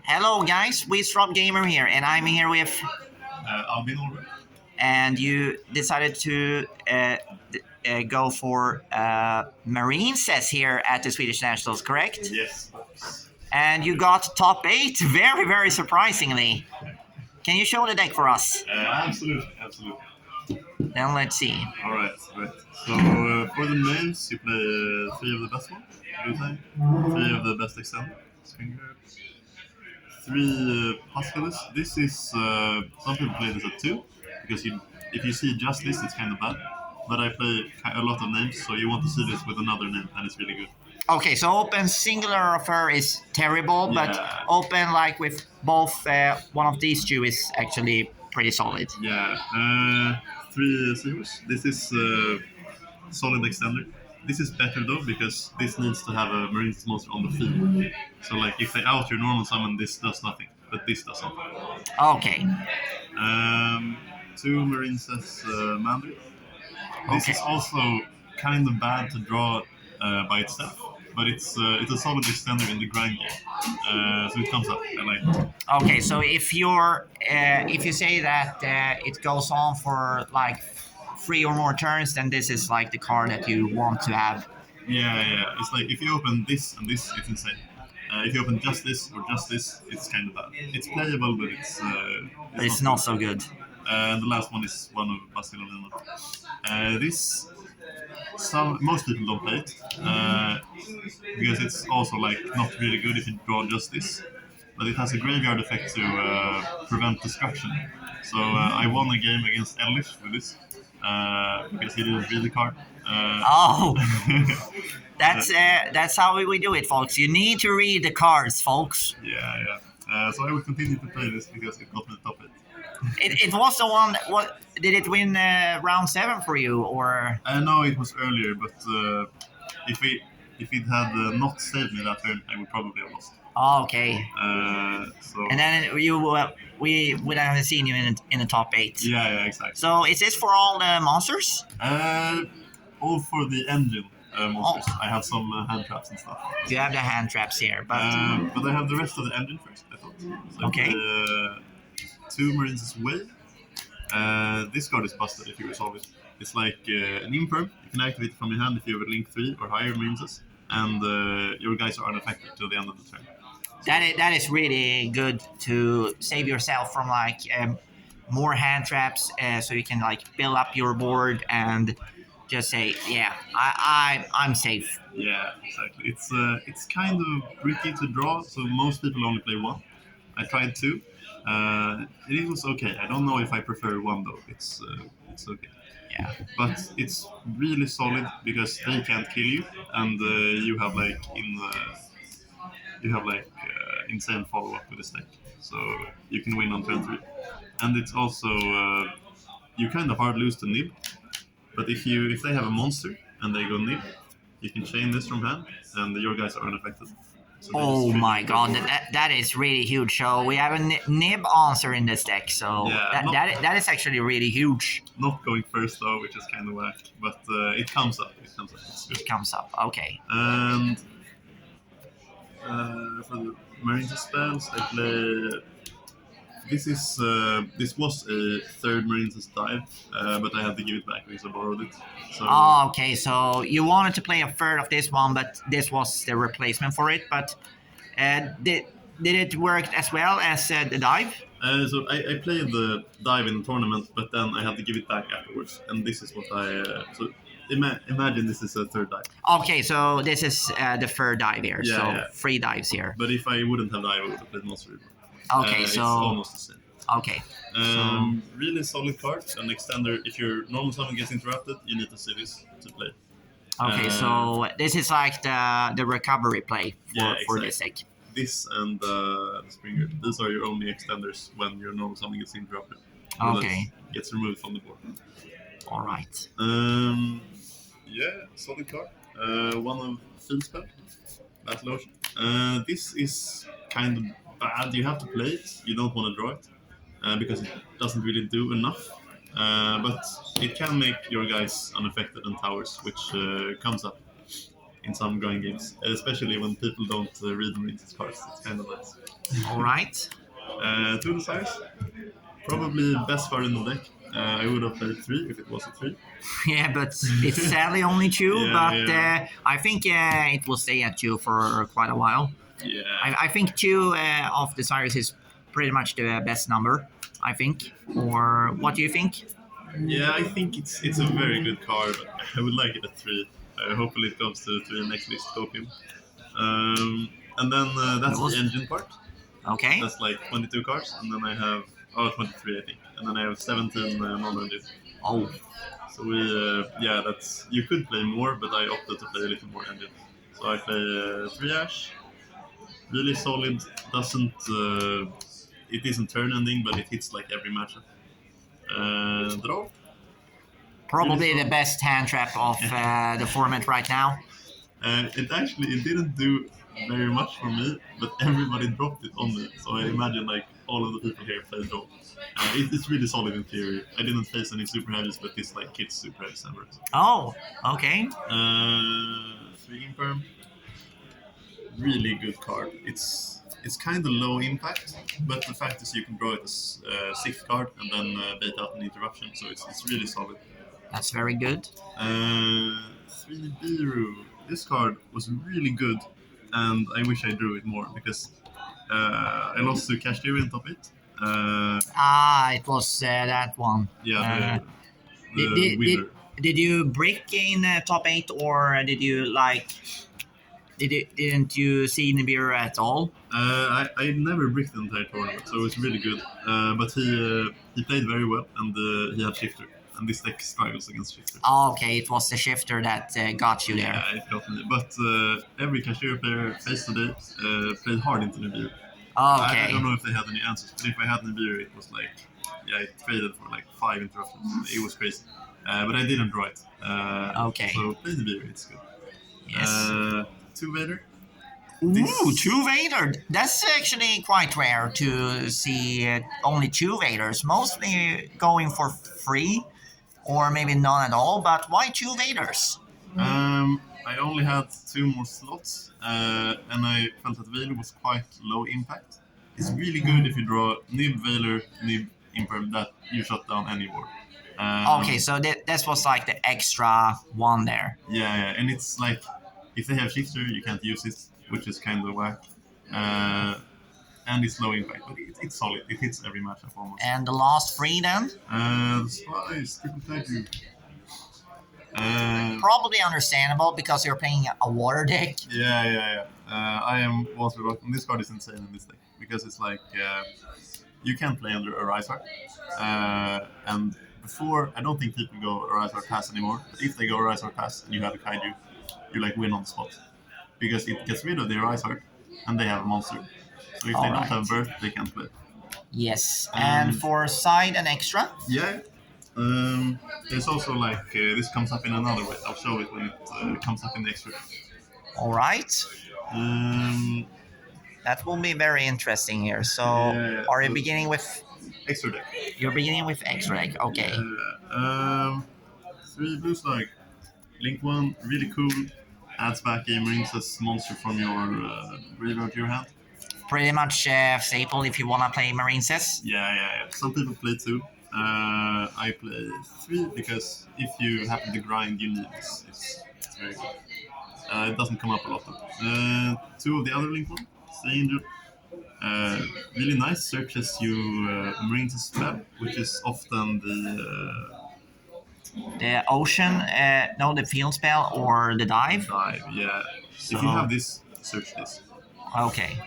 Hello guys, Wizrop Gamer here, and I'm here with, Albin already. and you decided to go for Marincess here at the Swedish Nationals, correct? Yes. And you got top 8, very, very surprisingly. Can you show the deck for us? Absolutely. Then let's see. All right. So for the names, you play three of the best ones. What do you say? Three of the best extended. Swinger. Three Pascalus. This is some people play this at two because if you see just this, it's kind of bad. But I play a lot of names, so you want to see this with another name, and it's really good. Okay, so open singular of her is terrible, but Yeah. open like with both one of these two is actually pretty solid. Yeah. Three zeros. This is solid extender. This is better though because this needs to have a Marincess monster on the field. So like if they out your normal summon, this does nothing, but this does something. Okay. Two Marincess Mandarin. This Okay. is also kind of bad to draw by itself, but it's a solid extender in the grind game, so it comes up. I like it. Okay, so if you say that it goes on for like 3 or more turns, then this is like the card that you want to have. Yeah. It's like if you open this and this, it's insane. If you open just this or just this, it's kind of bad. It's playable, but It's not so good. And the last one is one of Barcelona. This most people don't play it because it's also like not really good if you draw just this. But it has a graveyard effect to prevent destruction. So I won a game against Ellish with this because he didn't read the card. Oh, that's how we do it, folks. You need to read the cards, folks. Yeah. So I will continue to play this because it got me the top 8. It was the one. What did it win round 7 for you, or? I know it was earlier, but if it had not saved me that turn, I would probably have lost. Oh, okay. So. And then we would have seen you in the top 8. Yeah, exactly. So is this for all the monsters? All for the engine monsters. I have some hand traps and stuff. You have the hand traps here, but I have the rest of the engine first, I thought. So okay. Two Marincess Way. This card is busted if you resolve it. It's like an imperm. You can activate it from your hand if you have a link 3 or higher Marincess, and your guys are unaffected till the end of the turn. That is really good to save yourself from like more hand traps, so you can like build up your board and just say, yeah, I'm safe. Yeah, exactly. It's kind of tricky to draw, so most people only play one. I tried two. It was okay. I don't know if I prefer one though. It's okay. Yeah. But it's really solid because they can't kill you, and you have like insane follow up with this deck, so you can win on turn 3. And it's also you kind of hard lose to Nib, but if they have a monster and they go Nib, you can chain this from hand, and your guys are unaffected. So oh my god, that is really huge. So we have a Nib answer in this deck, so yeah, that is actually really huge. Not going first though, which is kind of whack, but it comes up. It comes up, okay. And for the Marincess spells, I play. This was a third Marincess dive, but I had to give it back because I borrowed it. So, oh, okay. So you wanted to play a third of this one, but this was the replacement for it. But did it work as well as the dive? So I played the dive in the tournament, but then I had to give it back afterwards. And this is what imagine this is a third dive. Okay, so this is the third dive here. Yeah, so yeah. 3 dives here. But if I wouldn't have dive, I would have played Monster River. Okay, it's so almost the same. Okay. Really solid cards. An extender. If your normal summon gets interrupted, you need to see this to play. Okay, so this is like the recovery play for this deck. This and the Springer. These are your only extenders when your normal summon gets interrupted. Okay. Gets removed from the board. All right. Yeah, solid card. One of Field Spell. Battle Ocean. This is kind of bad. You have to play it. You don't want to draw it because it doesn't really do enough. But it can make your guys unaffected on towers, which comes up in some grind games, especially when people don't read Marincess cards. It's kind of nice. All right. To the size, probably best card in the deck. I would have played 3 if it was a 3. Yeah, but it's sadly only 2. Yeah, But yeah. I think it will stay at 2 for quite a while. Yeah. I think 2 of the Cyrus is pretty much the best number. I think. Or what do you think? Yeah, I think it's a very good card. I would like it at 3. Hopefully it comes to 3 next list token. And then that's That was- the engine part. Okay. That's like 22 cards. And then I have 23 I think. And then I have 17 non-engine. Oh, So yeah, that's you could play more, but I opted to play a little more engine. So I play 3 Ash, really solid. Doesn't it isn't turn ending, but it hits like every matchup. Draw. probably Really the best hand trap of the format right now. It didn't do very much for me, but everybody dropped it on me. So I imagine like all of the people here played draw. It's really solid in theory. I didn't face any super heavies, but this like hits super heavy embers. Oh, okay. Swinging perm, really good card. It's kind of low impact, but the fact is you can draw it as 6th card and then bait out an interruption, so it's really solid. That's very good. 3 Biru. This card was really good, and I wish I drew it more because I lost to Cashew in top 8. It was that one. Yeah, the Did, did, winner. did you break in top 8 or did you like didn't you see Nibiru at all? I never bricked the entire tournament, so it was really good. But he played very well, and he had shifter, and this deck struggles against shifter. Oh, okay, it was the shifter that got you there. Yeah, it got me. But every Cashier player faced today played hard into Nibiru. Oh, I okay. don't know if they had any answers, but if I had Nibiru, it was like, yeah, it traded for like 5 interruptions. It was crazy. But I didn't draw it. Okay. So play Nibiru, it's good. Yes. 2 Vader. Ooh, 2 Vader. That's actually quite rare to see only 2 Vaders. Mostly going for free, or maybe none at all. But why 2 Vaders? I only had 2 more slots, and I felt that Veiler was quite low impact. It's really good if you draw Nib, Veiler, Nib, Imperm, that you shut down any board. Okay, so that was like the extra one there. Yeah, and it's like, if they have Shifter, you can't use it, which is kind of whack. And it's low impact, but it's solid. It hits every matchup almost. And the last 3 then? Spice, triple Kaiju. Probably understandable because you're playing a water deck. Yeah. I am water rock, and this card is insane in this deck because it's like you can't play under a Rise Heart. And before, I don't think people go Rise Heart Pass anymore. But if they go Rise Heart Pass and you have a Kaiju, you like win on the spot because it gets rid of their Rise Heart and they have a monster. So if they don't have birth, they can't play. Yes, and for side and extra? Yeah. There's also like this comes up in another way. I'll show it when it comes up in the extra. All right. Um, That will be very interesting here. So, Yeah, are you so- beginning with? extra deck. You're beginning with extra deck. Okay. 3 blue slug. Link 1, really cool. Adds back a Marincess monster from your graveyard to your hand. Pretty much staple if you wanna play Marincess. Yeah. Some people play 2. I play 3 because if you happen to grind, you need this. It's very good. It doesn't come up a lot. 2 of the other Link 1. Angel. Really nice. Searches you Marincess spell, which is often The ocean, no, the field spell or the dive. dive. Yeah. So- If you have this, search this. Okay.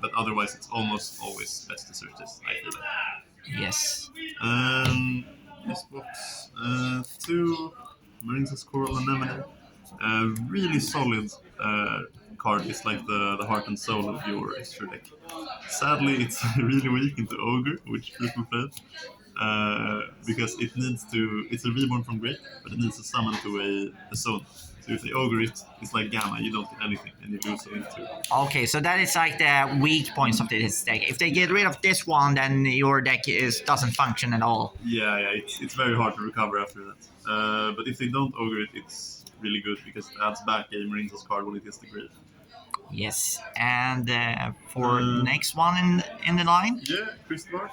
But otherwise, it's almost always best to search this. I feel like. Yes. This box. 2 Marincess Coral Anemone. Really solid card. It's like the heart and soul of your extra deck. Sadly, it's really weak into Ogre, which people play. Because it needs to. It's a reborn from Grave, but it needs to summon to a zone. So if they ogre it, it's like Gamma. You don't get anything, and you lose it into. Okay, so that is like the weak points of this deck. If they get rid of this one, then your deck doesn't function at all. Yeah. It's very hard to recover after that. But if they don't ogre it, it's really good because it adds back a Marincess card when it hits the grave. Yes. And for Uh, next one in the line. Yeah, Chris Bart.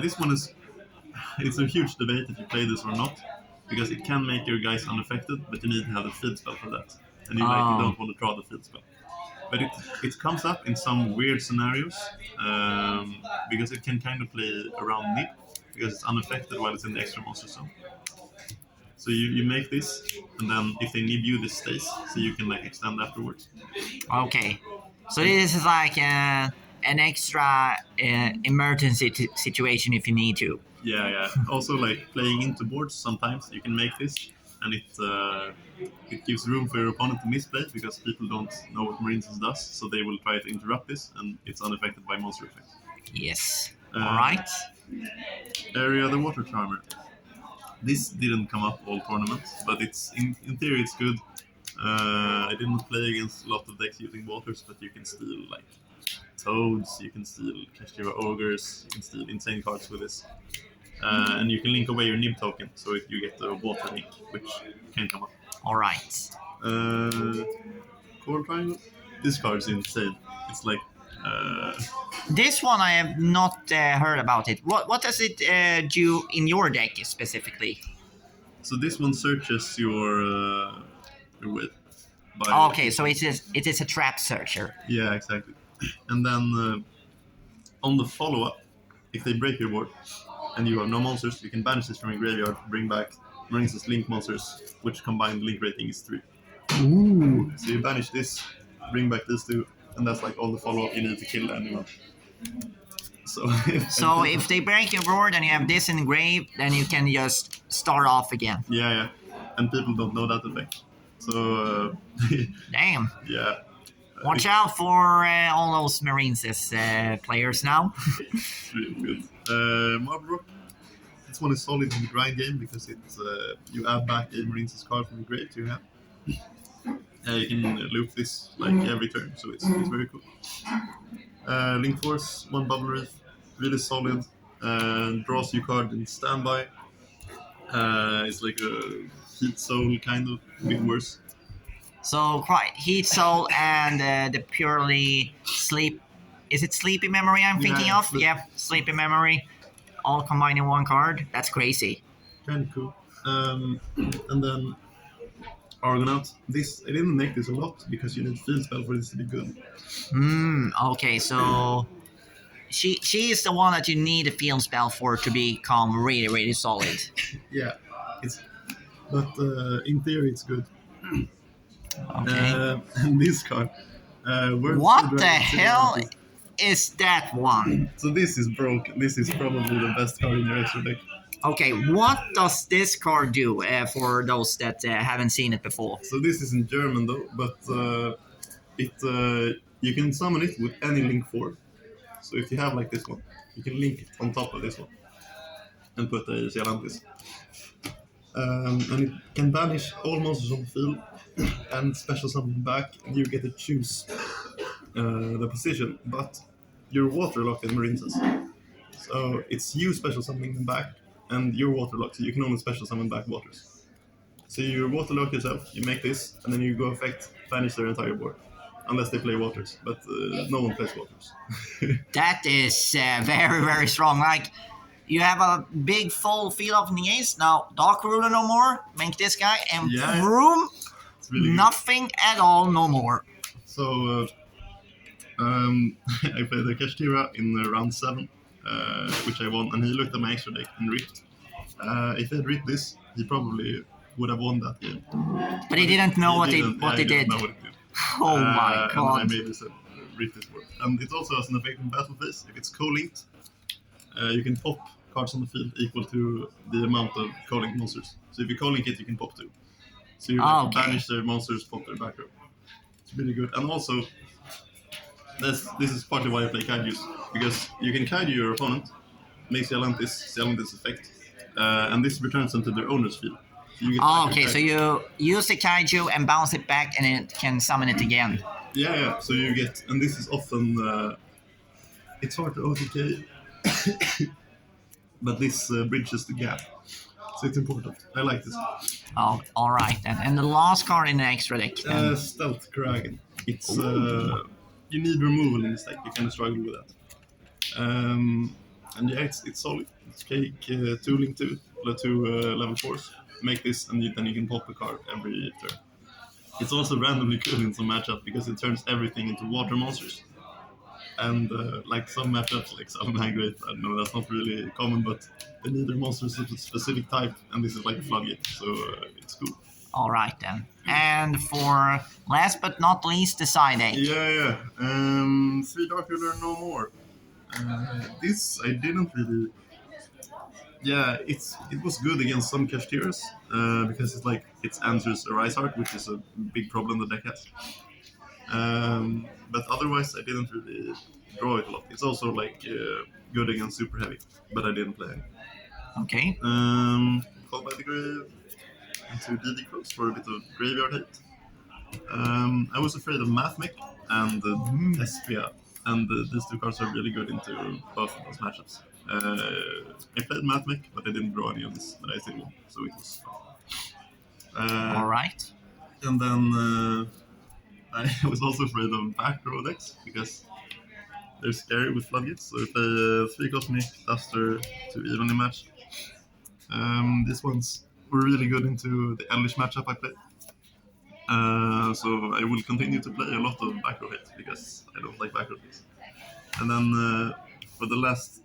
This one is it's a huge debate if you play this or not, because it can make your guys unaffected, but you need to have the field spell for that, and you Oh. don't want to draw the field spell. But it comes up in some weird scenarios because it can kind of play around nib because it's unaffected while it's in the extra monster zone. So you make this, and then if they nib you, this stays, so you can like extend afterwards. Okay. So this is like an extra emergency situation if you need to. Yeah. Also, like playing into boards, sometimes you can make this, and it gives room for your opponent to misplay because people don't know what Marincess does, so they will try to interrupt this, and it's unaffected by monster effects. Yes. Uh, All right. Area the Water Charmer. This didn't come up all tournaments, but it's in theory it's good. I didn't play against a lot of decks using waters, but you can steal like toads, you can steal Kashira ogres, you can steal insane cards with this. And you can link away your nib token, so if you get the water link, which can come up. All right. Core Triangle. This card's insane. It's like This one I have not heard about it. What does it do in your deck specifically? so this one searches your width. Okay, so it is a trap searcher. Yeah, exactly. And then on the follow up, if they break your board and you have no monsters, you can banish this from your graveyard, bring back Marincess Link monsters, which combined link rating is 3. Ooh. So you banish this, bring back these 2, and that's like all the follow up you need to kill anyone. So if they break your board and you have this in the grave, then you can just start off again. Yeah. And people don't know that effect. So Damn. yeah. Watch out for all those Marincess players now. It's really good. Marble Rock. This one is solid in the grind game because it's you add back a Marincess card from the grave to your hand. You can loop this like every turn, so it's very cool. Link Force, 1 Bubble Reef, really solid. Draws you card in standby. It's like a Heat Soul kind of, a bit worse. So quite Heat Soul and the purely sleep. Is it Sleepy Memory I'm thinking of? Yeah, Sleepy Memory. All combined in one card. That's crazy. Kind of cool. And then Argonaut. This I didn't make this a lot because you need field spell for this to be good. Okay, so she is the one that you need a field spell for to become really, really solid. Yeah, but in theory it's good. Okay. And this card. What the hell is that one? So this is broken. This is probably the best card in your extra deck. Okay, what does this card do for those that haven't seen it before? So this is in German though, but you can summon it with any link 4. So if you have like this one, you can link it on top of this one and put a Gialantis. And it can banish all monsters on the field and special summon back, and you get to choose the position, but you're waterlocked in Marincess. So it's you special summoning them back, and you're waterlocked, so you can only special summon back waters. So you waterlock yourself, you make this, and then you go effect, banish their entire board. Unless they play waters, but no one plays waters. That is very, very strong. Like, you have a big full field of negates. Now, Dark Ruler no more. Make this guy, and room, really nothing at all no more. So, I played the Kashtira in round 7, which I won, and he looked at my extra deck and ripped. If he had ripped this, he probably would have won that game. But he didn't know what he did. Know what it did. Oh my god. And I made this rip this board. And it also has an effect in battle phase. If it's co-linked, you can pop cards on the field equal to the amount of co-linked monsters. So if you co-link it, you can pop 2. So you banish their monsters, pop their back row. It's really good. And also, this is partly why I play Kaijus, because you can Kaiju your opponent, makes Gialantis effect, and this returns them to their owner's field. So you use the Kaiju and bounce it back, and it can summon it again. Yeah. So you get, and this is often, it's hard to OTK, but this bridges the gap. So it's important. I like this. Oh, all right then. And the last card in the extra deck. Stealth Kraken. It's Ooh. you need removal in this deck. You kind of struggle with that. And yeah, it's solid. It's take 2 link 2 level 4s. Make this, and then you can pop a card every turn. It's also randomly good in some matchup because it turns everything into water monsters. And like some matchups, like some migrate, I know that's not really common, but they need their monsters of a specific type, and this is like a floodgate, so it's cool. All right then. And for last but not least, the side deck. Yeah. 3 Dark Ruler, no more. This I didn't really. Yeah, it was good against some cashiers because it's like it answers a Rise Art, which is a big problem the deck has. But otherwise, I didn't really draw it a lot. It's also like good against super heavy, but I didn't play any. Okay. Call by the Grave into DD Cross for a bit of graveyard hate. I was afraid of Mathmech and Espia, and these 2 cards are really good into both of those matchups. I played Mathmech, but I didn't draw any of this, but I still won, so it was fun. All right. And then I was also afraid of back row decks because they're scary with floodgates. So if they 3 Cosmic, Duster to evenly match. These ones were really good into the Elvish matchup I played. So I will continue to play a lot of back row hit because I don't like back row hits. And then for the last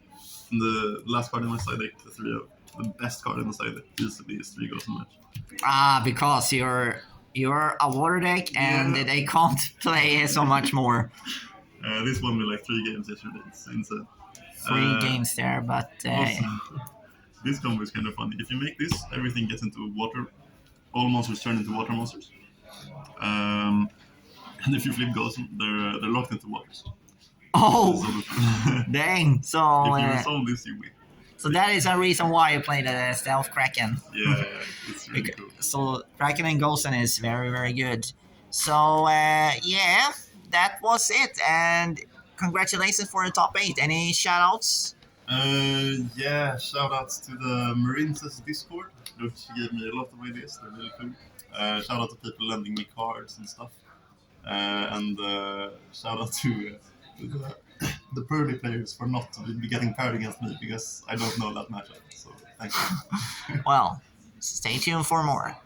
card in my side deck, the best card in the side deck easily is 3 Ghost match. Because you're a water deck and Yeah. they can't play so much more. This won me like 3 games yesterday. It's insane. 3 games there, but Also, this combo is kind of funny. If you make this, everything gets into water. All monsters turn into water monsters. And if you flip Ghost, they're locked into waters. oh, dang! So If you resolve this, you win. so that is a reason why you played the Stealth Kraken. Yeah, it's really cool. So Kraken and Ghosten is very, very good. So yeah, that was it. And congratulations for the top 8. Any shoutouts? Yeah, shout outs to the Marincess Discord, which gave me a lot of ideas. They're really cool. Shout out to people lending me cards and stuff. And shout out to the Pearly players for not be getting paired against me because I don't know that matchup. So thank you. Well, stay tuned for more.